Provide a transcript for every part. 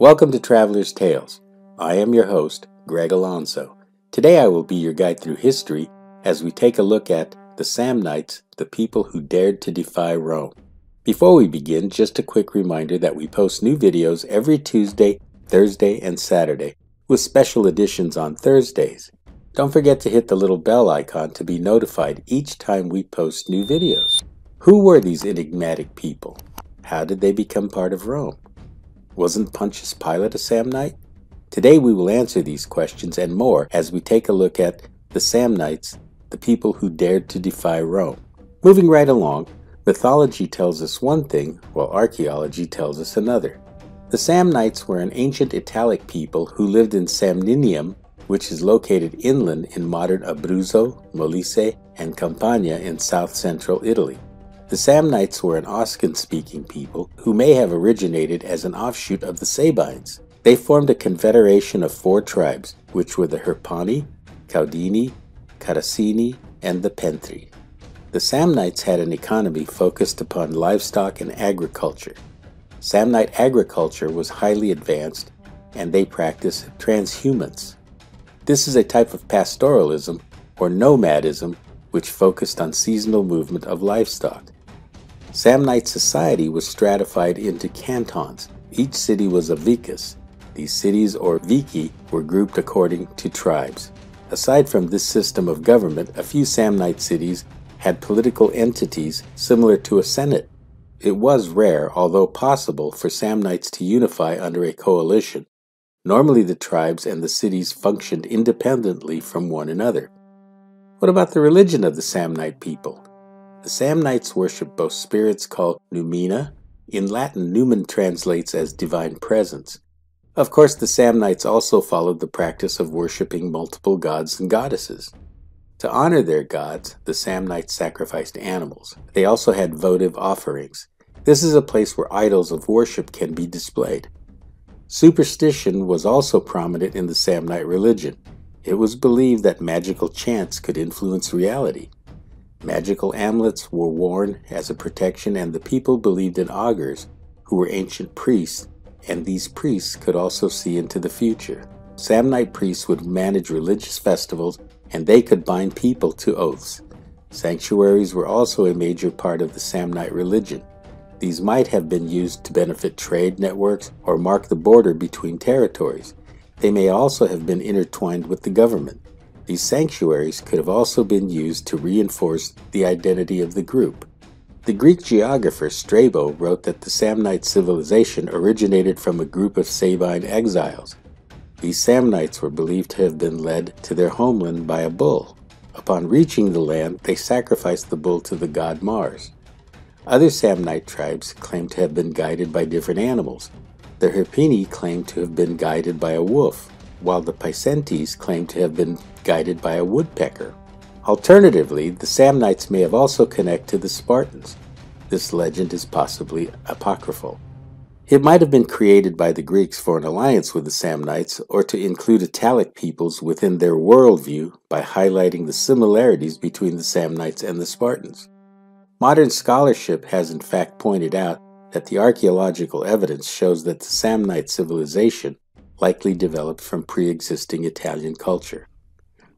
Welcome to Traveler's Tales. I am your host, Greg Alonzo. Today I will be your guide through history as we take a look at the Samnites, the people who dared to defy Rome. Before we begin, just a quick reminder that we post new videos every Tuesday, Thursday, and Saturday, with special editions on Thursdays. Don't forget to hit the little bell icon to be notified each time we post new videos. Who were these enigmatic people? How did they become part of Rome? Wasn't Pontius Pilate a Samnite? Today we will answer these questions and more as we take a look at the Samnites, the people who dared to defy Rome. Moving right along, mythology tells us one thing, while archaeology tells us another. The Samnites were an ancient Italic people who lived in Samninium, which is located inland in modern Abruzzo, Molise, and Campania in south-central Italy. The Samnites were an Oscan-speaking people who may have originated as an offshoot of the Sabines. They formed a confederation of 4 tribes, which were the Herpani, Caudini, Caracini, and the Pentri. The Samnites had an economy focused upon livestock and agriculture. Samnite agriculture was highly advanced, and they practiced transhumance. This is a type of pastoralism, or nomadism, which focused on seasonal movement of livestock. Samnite society was stratified into cantons. Each city was a vicus. These cities, or vici, were grouped according to tribes. Aside from this system of government, a few Samnite cities had political entities similar to a senate. It was rare, although possible, for Samnites to unify under a coalition. Normally the tribes and the cities functioned independently from one another. What about the religion of the Samnite people? The Samnites worshiped both spirits called Numina. In Latin, Numen translates as divine presence. Of course, the Samnites also followed the practice of worshiping multiple gods and goddesses. To honor their gods, the Samnites sacrificed animals. They also had votive offerings. This is a place where idols of worship can be displayed. Superstition was also prominent in the Samnite religion. It was believed that magical chants could influence reality. Magical amulets were worn as a protection, and the people believed in augurs, who were ancient priests, and these priests could also see into the future. Samnite priests would manage religious festivals, and they could bind people to oaths. Sanctuaries were also a major part of the Samnite religion. These might have been used to benefit trade networks or mark the border between territories. They may also have been intertwined with the government. These sanctuaries could have also been used to reinforce the identity of the group. The Greek geographer Strabo wrote that the Samnite civilization originated from a group of Sabine exiles. These Samnites were believed to have been led to their homeland by a bull. Upon reaching the land, they sacrificed the bull to the god Mars. Other Samnite tribes claimed to have been guided by different animals. The Herpini claimed to have been guided by a wolf, while the Picentes claimed to have been guided by a woodpecker. Alternatively, the Samnites may have also connected to the Spartans. This legend is possibly apocryphal. It might have been created by the Greeks for an alliance with the Samnites, or to include Italic peoples within their worldview by highlighting the similarities between the Samnites and the Spartans. Modern scholarship has in fact pointed out that the archaeological evidence shows that the Samnite civilization likely developed from pre-existing Italian culture.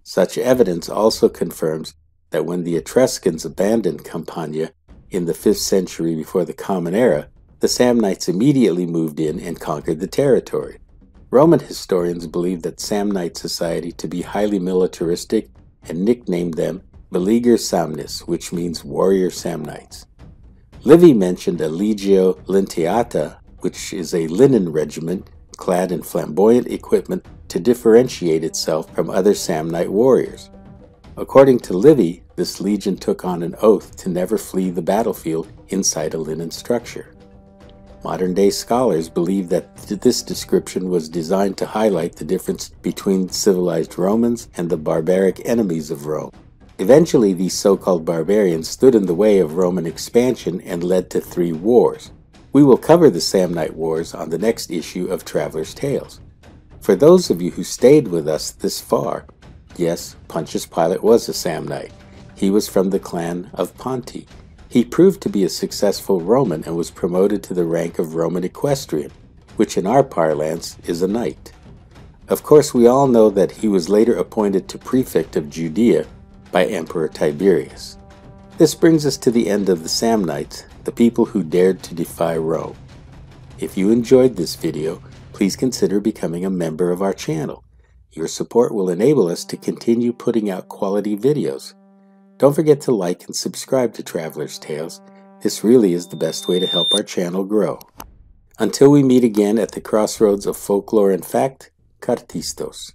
Such evidence also confirms that when the Etruscans abandoned Campania in the 5th century before the Common Era, the Samnites immediately moved in and conquered the territory. Roman historians believe that Samnite society to be highly militaristic and nicknamed them Beleger Samnis, which means warrior Samnites. Livy mentioned a legio lentiata, which is a linen regiment clad in flamboyant equipment to differentiate itself from other Samnite warriors. According to Livy, this legion took on an oath to never flee the battlefield inside a linen structure. Modern-day scholars believe that this description was designed to highlight the difference between civilized Romans and the barbaric enemies of Rome. Eventually, these so-called barbarians stood in the way of Roman expansion and led to 3 wars. We will cover the Samnite Wars on the next issue of Traveler's Tales. For those of you who stayed with us this far, yes, Pontius Pilate was a Samnite. He was from the clan of Ponti. He proved to be a successful Roman and was promoted to the rank of Roman equestrian. which in our parlance is a knight. Of course, we all know that he was later appointed to prefect of Judea by Emperor Tiberius. This brings us to the end of the Samnites, the people who dared to defy Rome. If you enjoyed this video, please consider becoming a member of our channel. Your support will enable us to continue putting out quality videos. Don't forget to like and subscribe to Traveler's Tales. This really is the best way to help our channel grow. Until we meet again at the crossroads of folklore and fact, Cartistos.